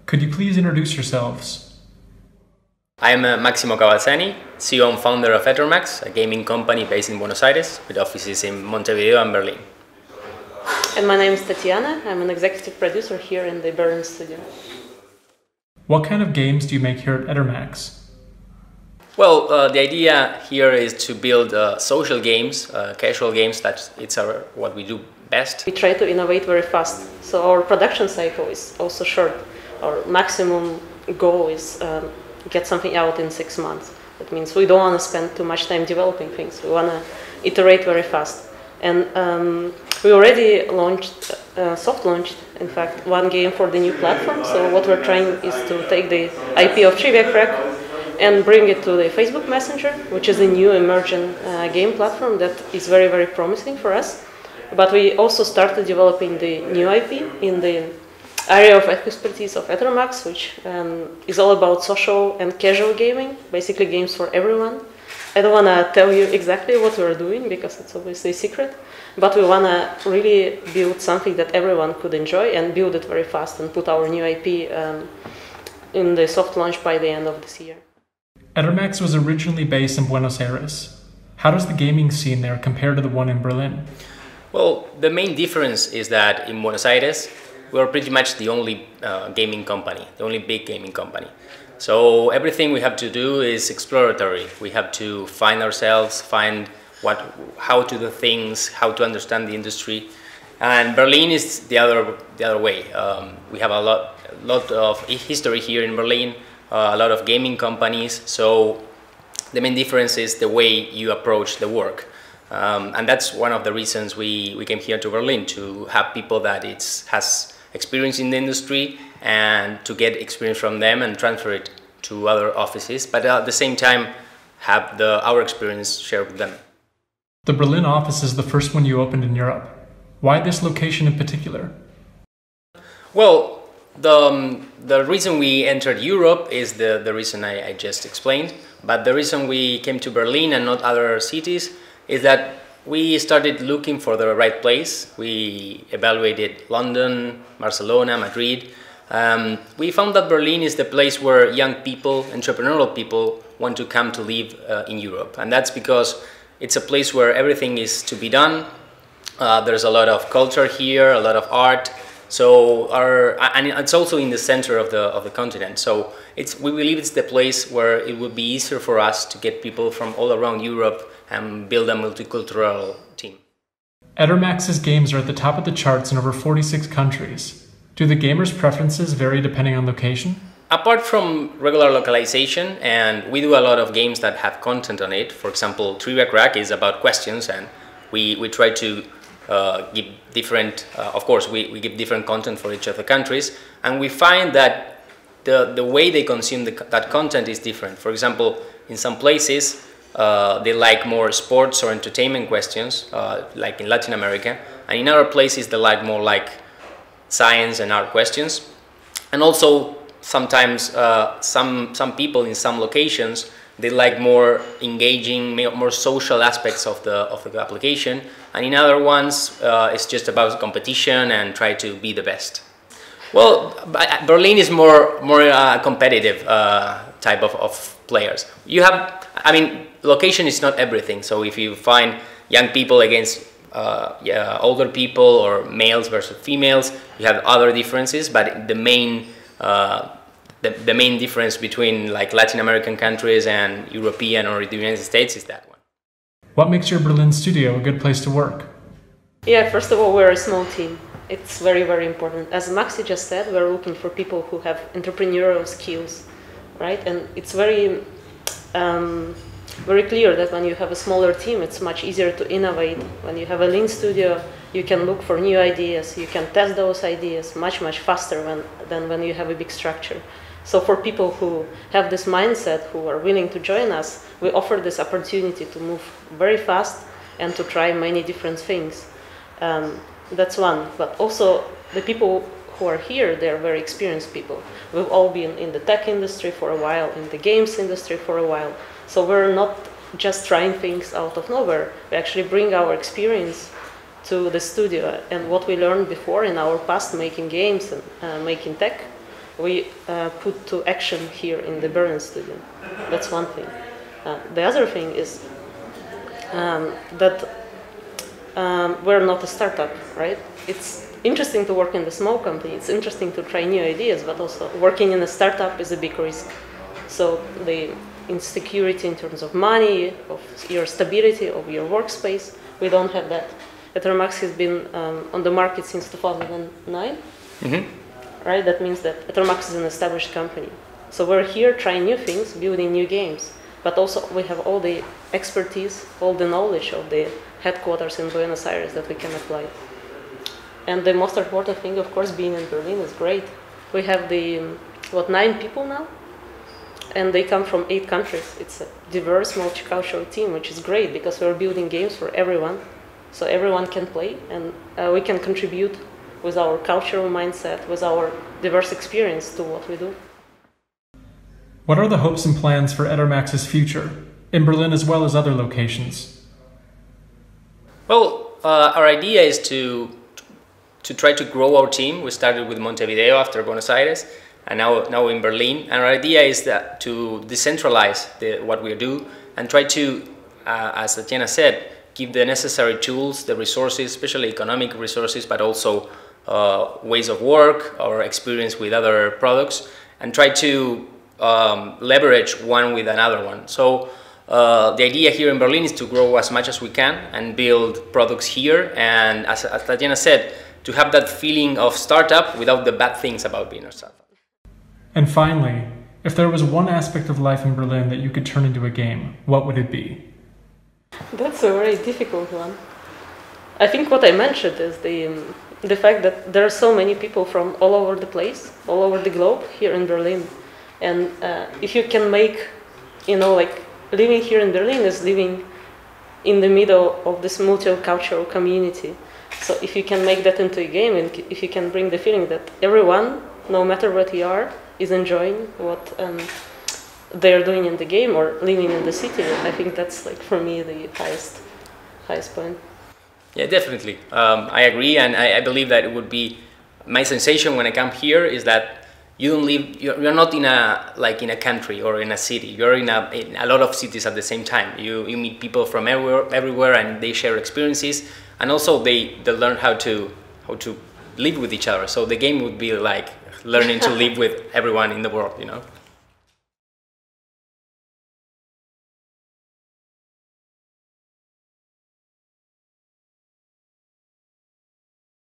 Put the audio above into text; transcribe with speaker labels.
Speaker 1: Could you please introduce yourselves?
Speaker 2: I am Maximo Cavazzani, CEO and founder of Etermax, a gaming company based in Buenos Aires with offices in Montevideo and Berlin.
Speaker 3: And my name is Tatiana. I'm an executive producer here in the Berlin studio.
Speaker 1: What kind of games do you make here at Etermax?
Speaker 2: Well, the idea here is to build social games, casual games. It's what we do best.
Speaker 3: We try to innovate very fast, so our production cycle is also short. Our maximum goal is get something out in 6 months. That means we don't want to spend too much time developing things. We want to iterate very fast. And we already launched, soft launched, in fact, one game for the new platform. So what we're trying is to take the IP of TriviaCrack and bring it to the Facebook Messenger, which is a new emerging game platform that is very, very promising for us. But we also started developing the new IP in the area of expertise of Etermax, which is all about social and casual gaming, basically games for everyone. I don't want to tell you exactly what we're doing because it's obviously a secret, but we want to really build something that everyone could enjoy and build it very fast and put our new IP in the soft launch by the end of this year.
Speaker 1: Etermax was originally based in Buenos Aires. How does the gaming scene there compare to the one in Berlin?
Speaker 2: Well, the main difference is that in Buenos Aires, we're pretty much the only gaming company, the only big gaming company. So everything we have to do is exploratory. We have to find ourselves, find how to do things, how to understand the industry. And Berlin is the other way. We have a lot of history here in Berlin, a lot of gaming companies. So the main difference is the way you approach the work. And that's one of the reasons we came here to Berlin, to have people that has experience in the industry and to get experience from them and transfer it to other offices, but at the same time have our experience shared with them.
Speaker 1: The Berlin office is the first one you opened in Europe. Why this location in particular?
Speaker 2: Well, the reason we entered Europe is the reason I just explained, but the reason we came to Berlin and not other cities is that we started looking for the right place. We evaluated London, Barcelona, Madrid. We found that Berlin is the place where young people, entrepreneurial people, want to come to live in Europe. And that's because it's a place where everything is to be done. There's a lot of culture here, a lot of art. So and it's also in the center of the continent. So we believe it's the place where it would be easier for us to get people from all around Europe and build a multicultural team.
Speaker 1: Etermax's games are at the top of the charts in over 46 countries. Do the gamers' preferences vary depending on location?
Speaker 2: Apart from regular localization, and we do a lot of games that have content on it. For example, TriviaCrack is about questions, and we try to give different, of course, we give different content for each of the countries, and we find that the way they consume that content is different. For example, in some places, they like more sports or entertainment questions, like in Latin America, and in other places they like more like science and art questions. And also sometimes some people in some locations, they like more engaging, more social aspects of the application, and in other ones it's just about competition and try to be the best. Well, Berlin is more competitive type of players. You have, I mean, location is not everything. So if you find young people against older people or males versus females, you have other differences. But the main difference between like Latin American countries and European or the United States is that one.
Speaker 1: What makes your Berlin studio a good place to work?
Speaker 3: Yeah, first of all, we're a small team. It's very, very important. As Maxi just said, we're looking for people who have entrepreneurial skills, right? And it's very clear that when you have a smaller team, it's much easier to innovate. When you have a lean studio, you can look for new ideas. You can test those ideas much faster than when you have a big structure. So for people who have this mindset, who are willing to join us, we offer this opportunity to move very fast and to try many different things. That's one. But also the people who are here, they're very experienced people. We've all been in the tech industry for a while, in the games industry for a while. So we're not just trying things out of nowhere. We actually bring our experience to the studio and what we learned before in our past making games and making tech. we put to action here in the Berlin studio. That's one thing. The other thing is that we're not a startup, right? It's interesting to work in a small company, it's interesting to try new ideas, but also working in a startup is a big risk. So the insecurity in terms of money, of your stability, of your workspace, we don't have that. Etermax has been on the market since 2009, right? That means that Etermax is an established company. So we're here trying new things, building new games, but also we have all the expertise, all the knowledge of the headquarters in Buenos Aires that we can apply. And the most important thing, of course, being in Berlin is great. We have the, 9 people now? And they come from 8 countries. It's a diverse, multicultural team, which is great because we're building games for everyone. So everyone can play, and we can contribute with our cultural mindset, with our diverse experience to what we do.
Speaker 1: What are the hopes and plans for Etermax's future, in Berlin as well as other locations?
Speaker 2: Well, our idea is to try to grow our team. We started with Montevideo after Buenos Aires, and now in Berlin. And our idea is that to decentralize what we do and try to, as Tatiana said, give the necessary tools, the resources, especially economic resources, but also ways of work or experience with other products, and try to leverage one with another one. So the idea here in Berlin is to grow as much as we can and build products here, and as Tatiana said, to have that feeling of startup without the bad things about being a startup.
Speaker 1: And finally, if there was one aspect of life in Berlin that you could turn into a game, what would it be?
Speaker 3: That's a very difficult one. I think what I mentioned is the fact that there are so many people from all over the place, all over the globe, here in Berlin. And if you can make, like living here in Berlin is living in the middle of this multicultural community. So if you can make that into a game, and if you can bring the feeling that everyone, no matter what you are, is enjoying what they're doing in the game or living in the city, I think that's, like, for me, the highest point.
Speaker 2: Yeah, definitely. I agree, and I believe that it would be, my sensation when I come here is that you don't live, you're not in a country or in a city. You're in a lot of cities at the same time. You meet people from everywhere, and they share experiences, and also they learn how to live with each other. So the game would be like learning to live with everyone in the world,